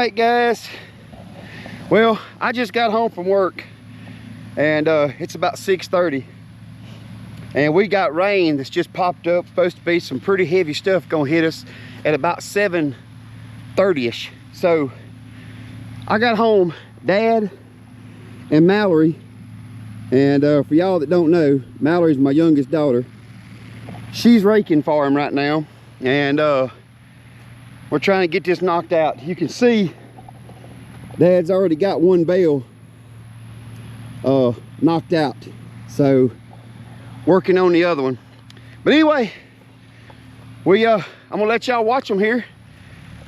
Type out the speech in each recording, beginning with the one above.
right, guys. Well, I just got home from work, and it's about 6:30, and we got rain that's just popped up. Supposed to be some pretty heavy stuff gonna hit us at about 7:30ish. So I got home, Dad and Mallory, and for y'all that don't know, Mallory's my youngest daughter. She's raking for him right now, and we're trying to get this knocked out. You can see Dad's already got one bale knocked out, so working on the other one. But anyway, I'm gonna let y'all watch them here,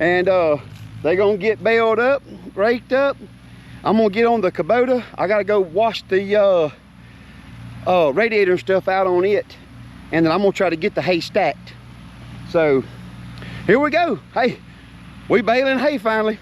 and they're gonna get baled up, raked up. I'm gonna get on the Kubota. I gotta go wash the radiator and stuff out on it, and then I'm gonna try to get the hay stacked. So here we go. Hey, we baling hay finally.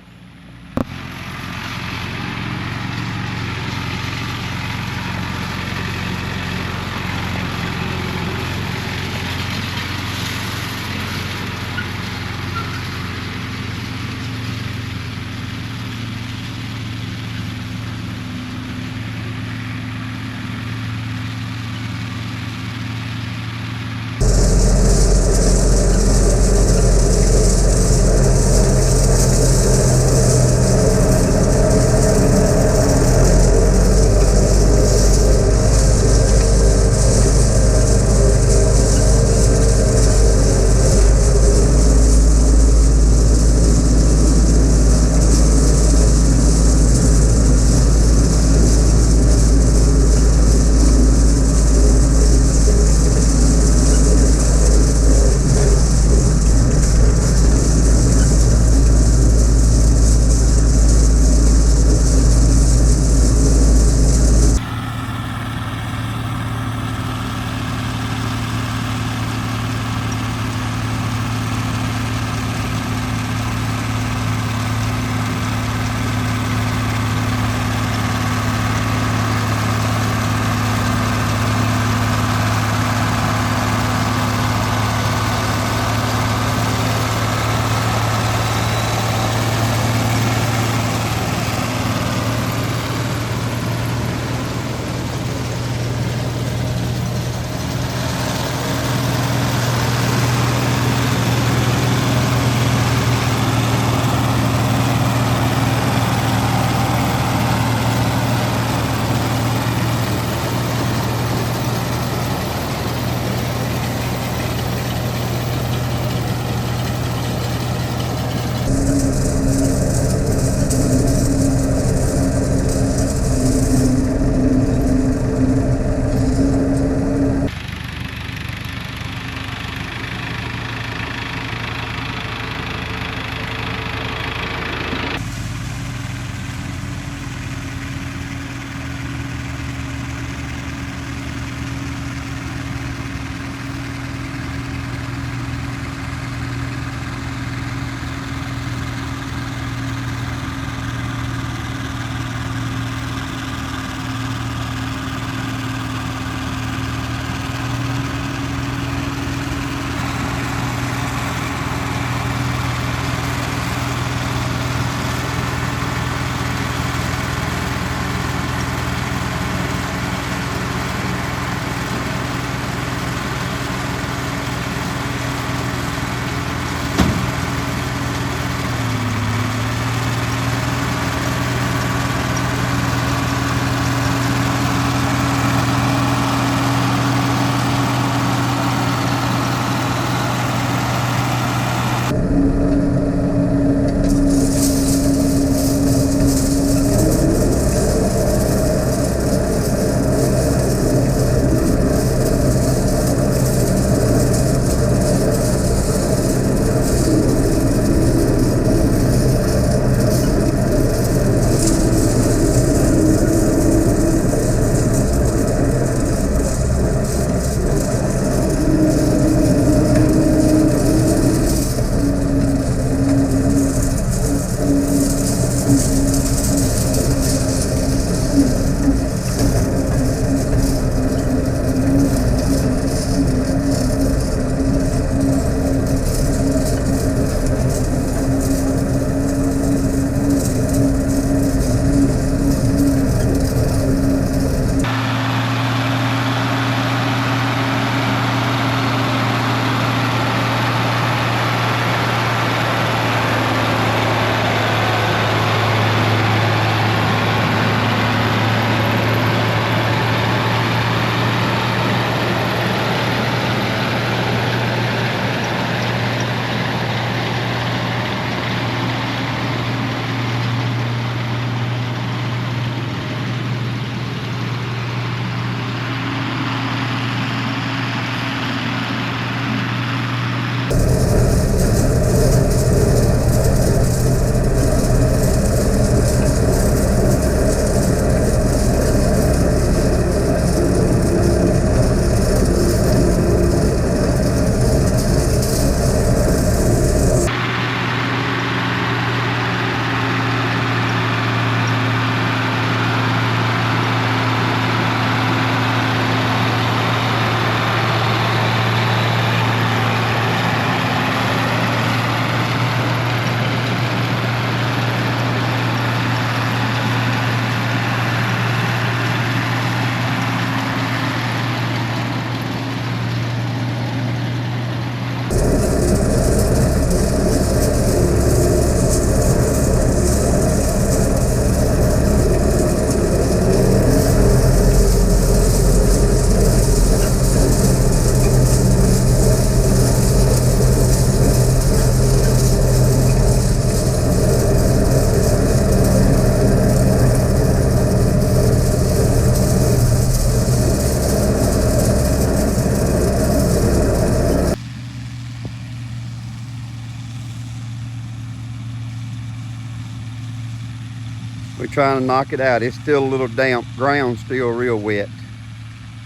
We're trying to knock it out. It's still a little damp. Ground's still real wet.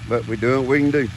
But we're doing what we can do.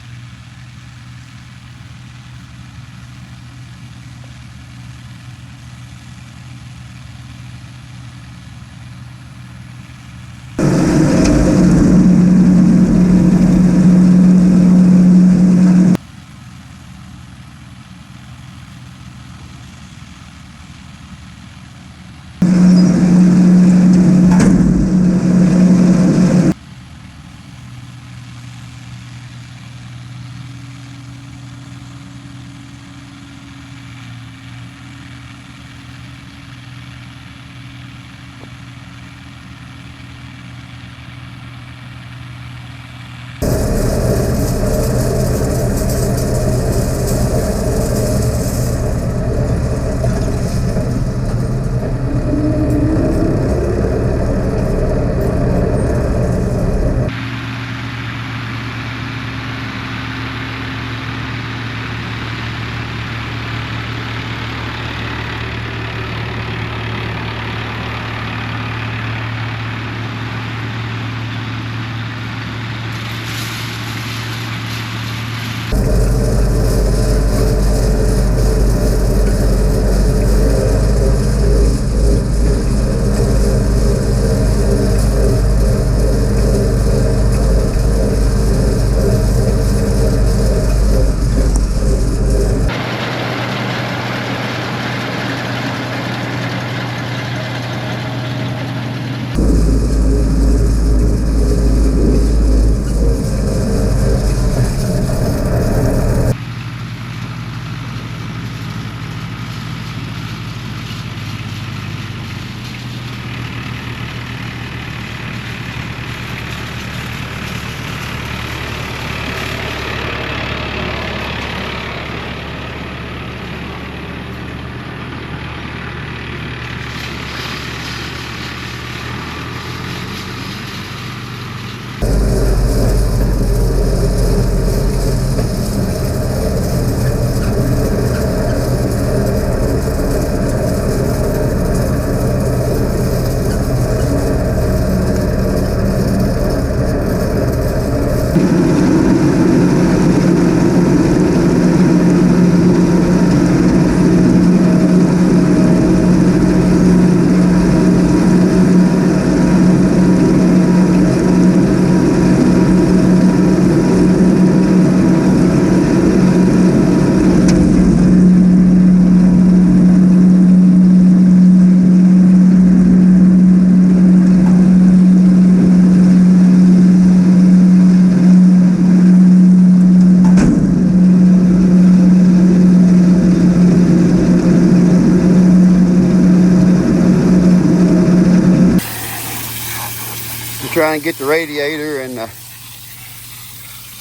Try and get the radiator and the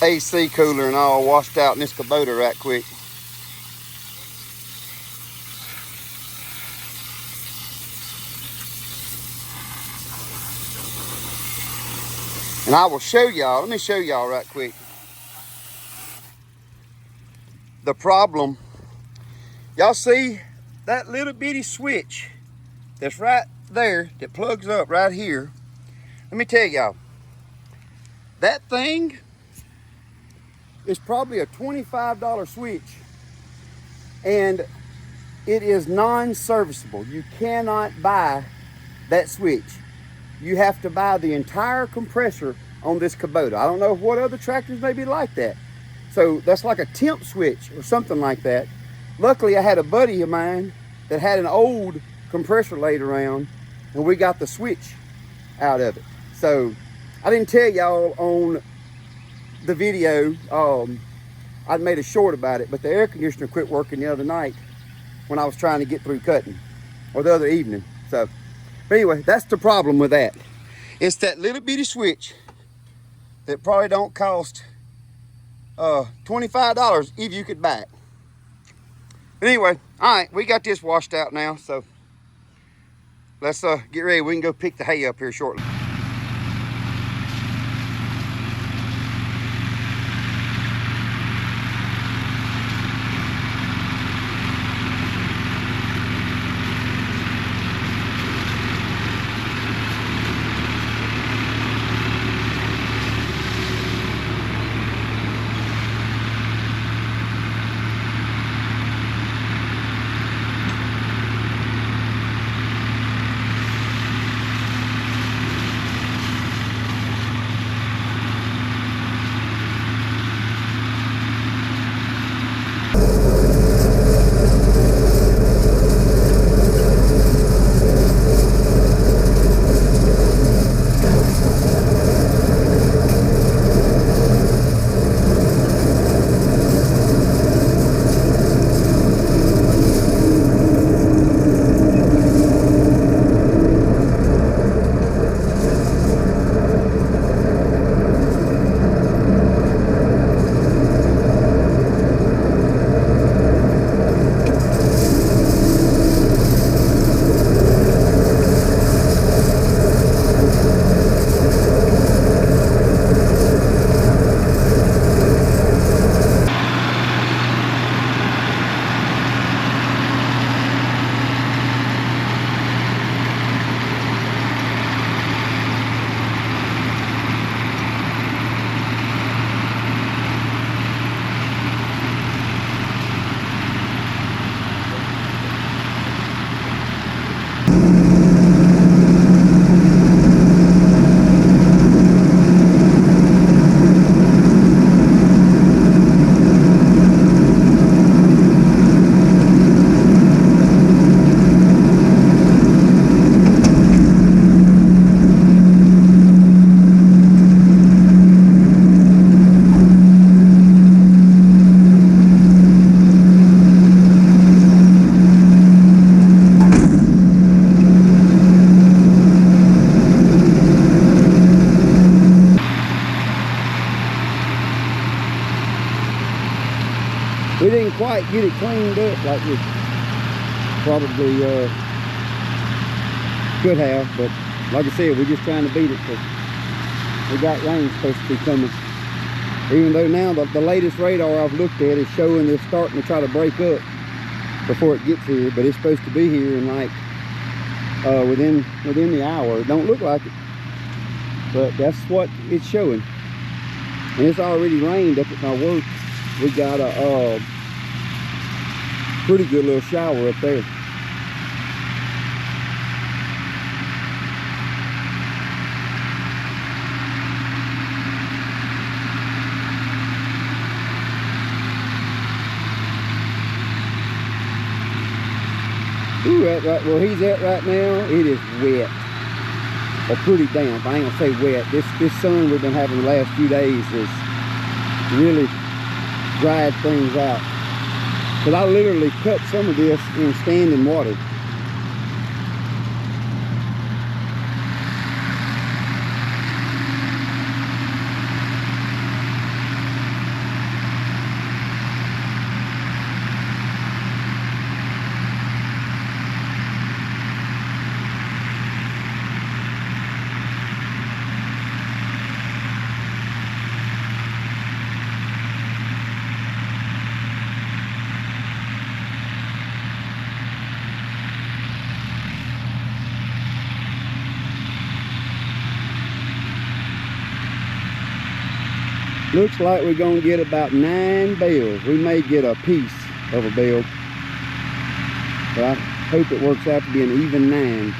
AC cooler and all washed out in this Kubota right quick. And I will show y'all, let me show y'all right quick. The problem Y'all see that little bitty switch that's right there that plugs up right here? Let me tell y'all, that thing is probably a $25 switch, and it is non-serviceable. You cannot buy that switch. You have to buy the entire compressor on this Kubota. I don't know what other tractors may be like that. So that's like a temp switch or something like that. Luckily, I had a buddy of mine that had an old compressor laid around, and we got the switch out of it. So I didn't tell y'all on the video, I made a short about it, but the air conditioner quit working the other night when I was trying to get through cutting, or the other evening. So, but anyway, that's the problem with that. It's that little bitty switch that probably don't cost $25 if you could buy it. But anyway, all right, we got this washed out now, so let's get ready. We can go pick the hay up here shortly. We didn't quite get it cleaned up like we probably could have, but like I said, we're just trying to beat it because we got rain supposed to be coming. Even though now the latest radar I've looked at is showing it's starting to try to break up before it gets here, but it's supposed to be here in like within the hour. It don't look like it, but that's what it's showing. And it's already rained up at my work. We got a pretty good little shower up there. Ooh, where he's at right now, it is wet. Or pretty damp. I ain't gonna say wet. This sun we've been having the last few days has really dried things out. But I literally cut some of this in standing water. Looks like we're gonna get about 9 bales. We may get a piece of a bale, but I hope it works out to be an even 9.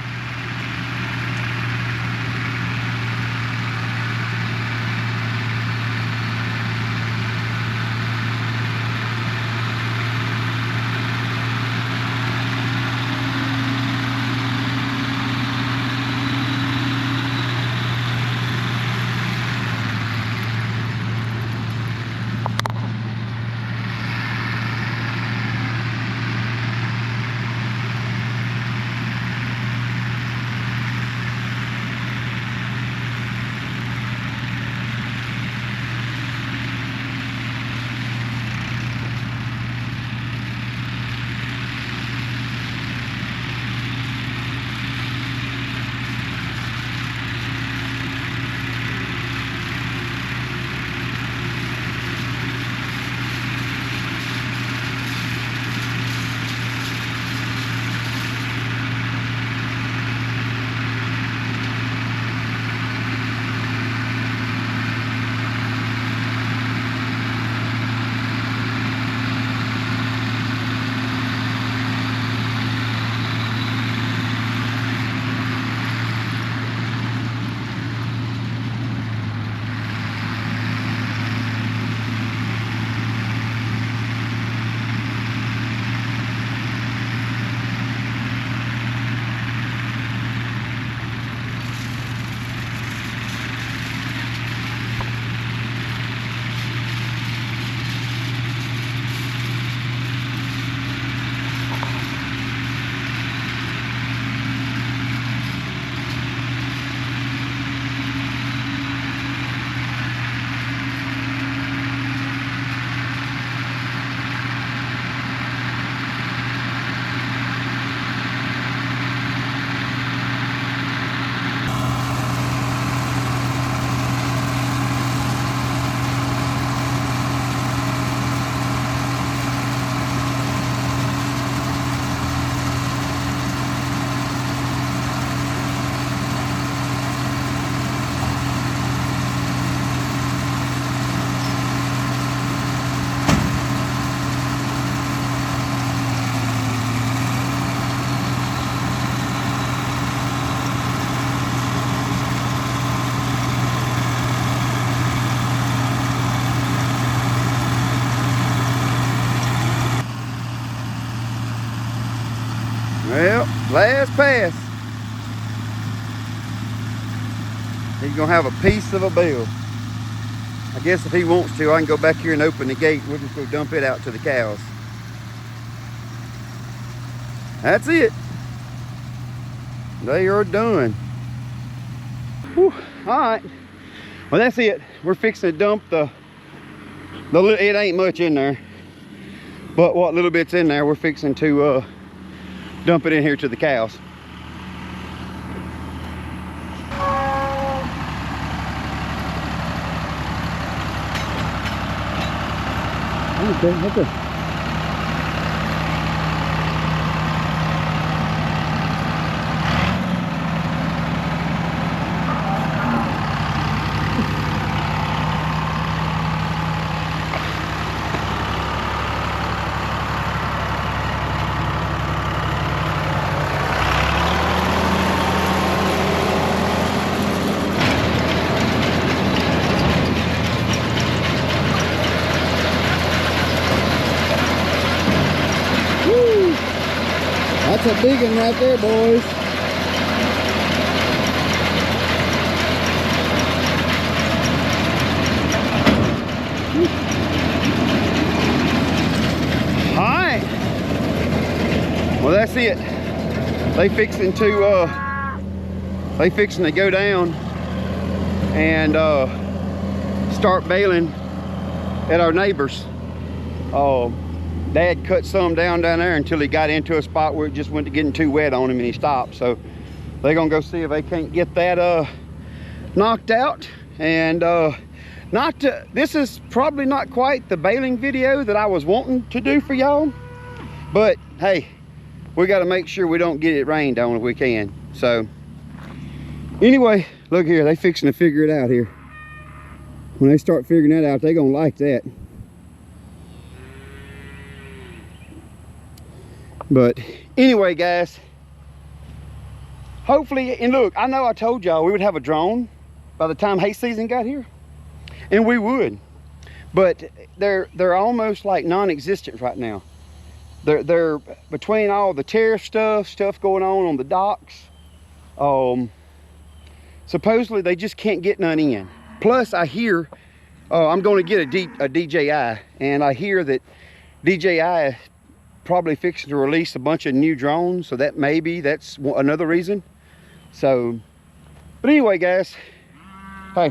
Well, last pass. He's gonna have a piece of a bale. I guess if he wants to, I can go back here and open the gate. We'll just go dump it out to the cows. That's it. They are done. Whew. All right. Well, that's it. We're fixing to dump the it ain't much in there, but what little bit's in there, we're fixing to dump it in here to the cows. Okay. That's a big one right there, boys. All right. Well, that's it. They fixing to go down and start baling at our neighbors. Dad cut some down there until he got into a spot where it just went to getting too wet on him and he stopped. So they're gonna go see if they can't get that knocked out. And this is probably not quite the baling video that I was wanting to do for y'all, but hey, we got to make sure we don't get it rained on if we can. So anyway, look here, they fixing to figure it out here. When they start figuring that out, they're gonna like that. But anyway, guys, hopefully, and look, I know I told y'all we would have a drone by the time hay season got here, and we would, but they're almost like non-existent right now. They're between all the tariff stuff going on the docks. Supposedly they just can't get none in. Plus, I hear I'm going to get a DJI, and I hear that DJI is probably fixing to release a bunch of new drones, so that that's another reason. So, but anyway, guys, hey,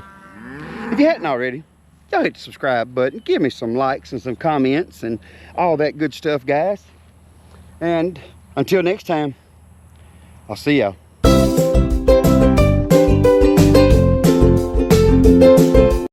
if you hadn't already, don't hit the subscribe button, give me some likes and some comments and all that good stuff, guys. And until next time, I'll see y'all.